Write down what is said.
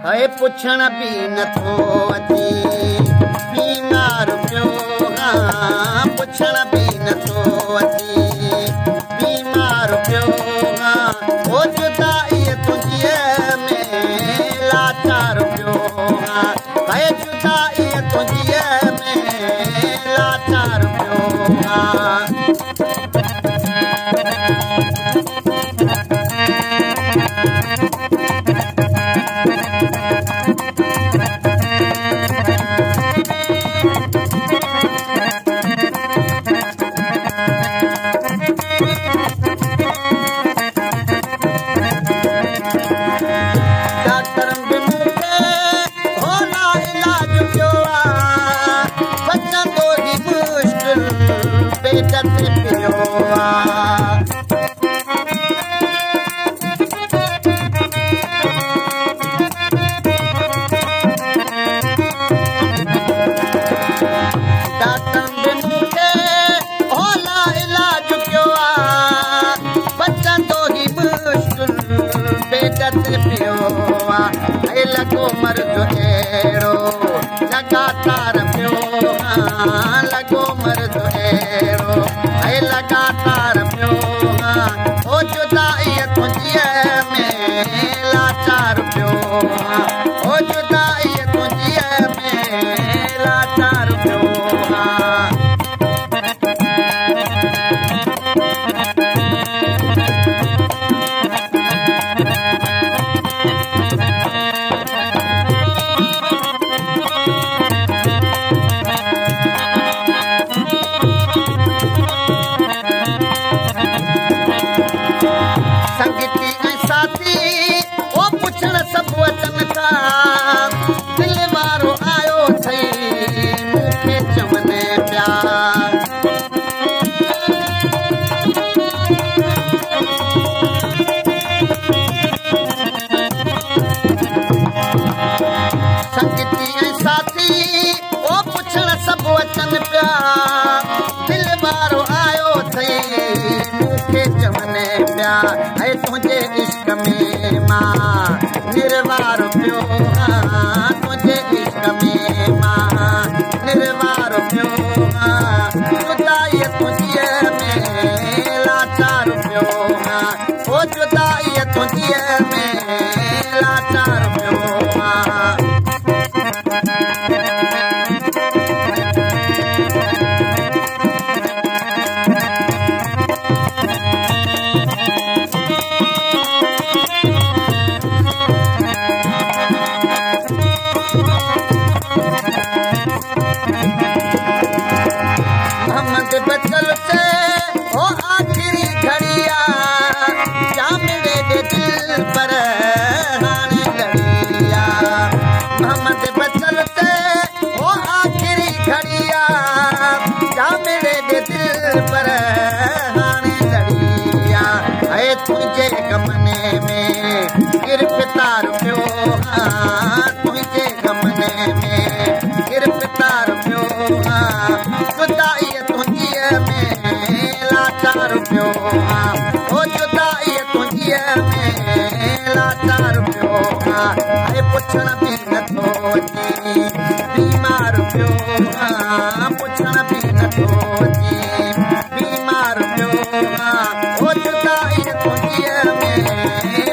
है पुछण भी नथो अची बीमार पियो हाँ पुछण भी नथो अची बीमार पियो हाँ ओ जुदाई तुंहिंजीअ में लाचार पियो हाँ है जुदाई तुंहिंजीअ में लाचार पियो हाँ लगो मर्द अहिड़ो लगातार पियो हाँ लगो मर्द अहिड़ो लगातार पियो हाँ ओ जुदाई तुंहिंजीअ में लाचार पियो हाँ ओ जुदाई तुंहिंजीअ में लाचार पियो हाँ तुझे इश्क में मां निर्वार पियो हाँ तुझे इश्क में मां निर्वार पियो हाँ जुदाई तुंहिंजीअ में लाचार पियो हाँ ओ जुदाई तुंहिंजीअ में लाचार पियो हाँ बचल से ओ आखिरी घड़िया क्या मेरे दिल पर हाने लड़िया मोहम्मद बचल से ओ आखिरी घड़िया क्या मेरे दिल पर हाने लड़िया है तुझे गमने में गिरफ्तार पियो हाँ तुझे गमने में गिरफ्तार पियो हाँ जुदाई लाचार पियो हाँ ओ जुदाई तुंहिंजीअ में लाचार पियो हाँ है पुछण भी नथो अची बीमार पियो हाँ पुछण भी नथो अची बीमार पियो हाँ ओ जुदाई तुंहिंजीअ में